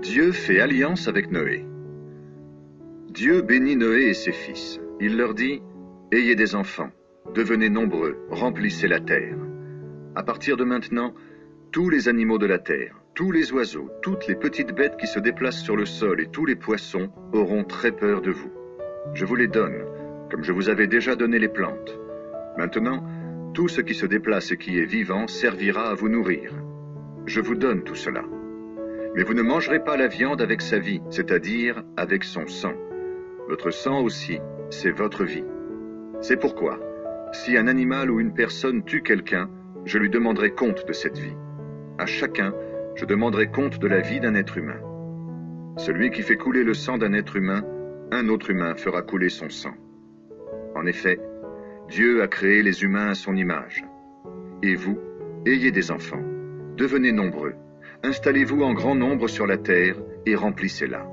Dieu fait alliance avec Noé. Dieu bénit Noé et ses fils. Il leur dit, « Ayez des enfants, devenez nombreux, remplissez la terre. À partir de maintenant, tous les animaux de la terre, tous les oiseaux, toutes les petites bêtes qui se déplacent sur le sol et tous les poissons auront très peur de vous. Je vous les donne, comme je vous avais déjà donné les plantes. Maintenant, tout ce qui se déplace et qui est vivant servira à vous nourrir. Je vous donne tout cela. Mais vous ne mangerez pas la viande avec sa vie, c'est-à-dire avec son sang. Votre sang aussi, c'est votre vie. C'est pourquoi, si un animal ou une personne tue quelqu'un, je lui demanderai compte de cette vie. À chacun, je demanderai compte de la vie d'un être humain. Celui qui fait couler le sang d'un être humain, un autre humain fera couler son sang. En effet, Dieu a créé les humains à son image. Et vous, ayez des enfants, devenez nombreux, installez-vous en grand nombre sur la terre et remplissez-la.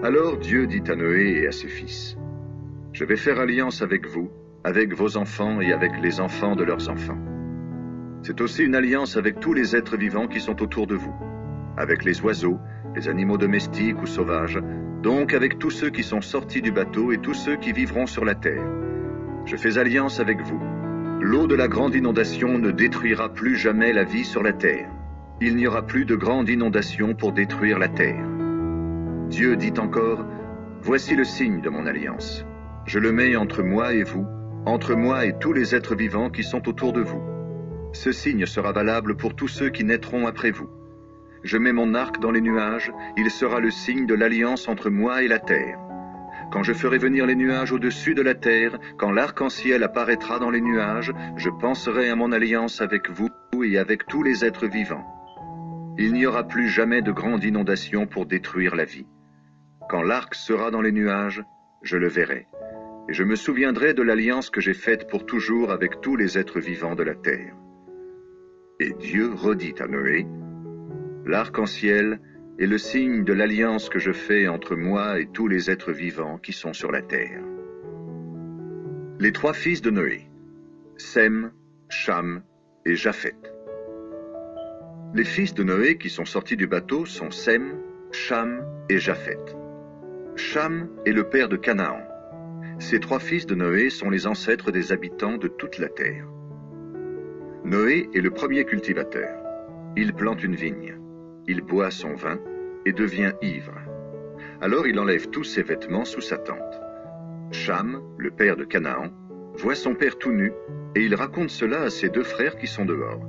Alors Dieu dit à Noé et à ses fils, « Je vais faire alliance avec vous, avec vos enfants et avec les enfants de leurs enfants. C'est aussi une alliance avec tous les êtres vivants qui sont autour de vous, avec les oiseaux, les animaux domestiques ou sauvages, donc avec tous ceux qui sont sortis du bateau et tous ceux qui vivront sur la terre. Je fais alliance avec vous. L'eau de la grande inondation ne détruira plus jamais la vie sur la terre. Il n'y aura plus de grande inondation pour détruire la terre. Dieu dit encore, « Voici le signe de mon alliance. Je le mets entre moi et vous, entre moi et tous les êtres vivants qui sont autour de vous. Ce signe sera valable pour tous ceux qui naîtront après vous. Je mets mon arc dans les nuages, il sera le signe de l'alliance entre moi et la terre. Quand je ferai venir les nuages au-dessus de la terre, quand l'arc-en-ciel apparaîtra dans les nuages, je penserai à mon alliance avec vous et avec tous les êtres vivants. Il n'y aura plus jamais de grande inondation pour détruire la vie. Quand l'arc sera dans les nuages, je le verrai, et je me souviendrai de l'alliance que j'ai faite pour toujours avec tous les êtres vivants de la terre. » Et Dieu redit à Noé, « L'arc-en-ciel est le signe de l'alliance que je fais entre moi et tous les êtres vivants qui sont sur la terre. » Les trois fils de Noé, Sem, Cham et Japheth. Les fils de Noé qui sont sortis du bateau sont Sem, Cham et Japheth. Cham est le père de Canaan. Ces trois fils de Noé sont les ancêtres des habitants de toute la terre. Noé est le premier cultivateur. Il plante une vigne. Il boit son vin et devient ivre. Alors il enlève tous ses vêtements sous sa tente. Cham, le père de Canaan, voit son père tout nu et il raconte cela à ses deux frères qui sont dehors.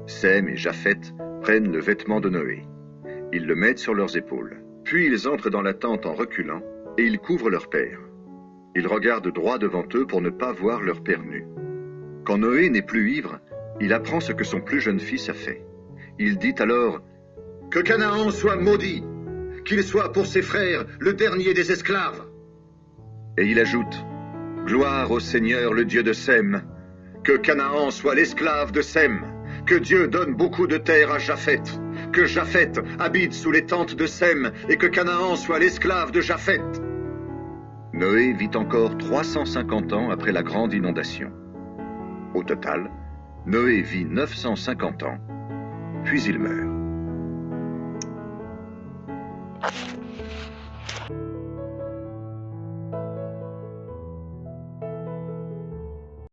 Sem et Japheth prennent le vêtement de Noé. Ils le mettent sur leurs épaules. Puis ils entrent dans la tente en reculant et ils couvrent leur père. Ils regardent droit devant eux pour ne pas voir leur père nu. Quand Noé n'est plus ivre, il apprend ce que son plus jeune fils a fait. Il dit alors, « Que Canaan soit maudit, qu'il soit pour ses frères le dernier des esclaves. » Et il ajoute, « Gloire au Seigneur, le Dieu de Sem, que Canaan soit l'esclave de Sem, que Dieu donne beaucoup de terre à Japheth, que Japheth habite sous les tentes de Sem et que Canaan soit l'esclave de Japheth. » Noé vit encore 350 ans après la grande inondation. Au total, Noé vit 950 ans, puis il meurt.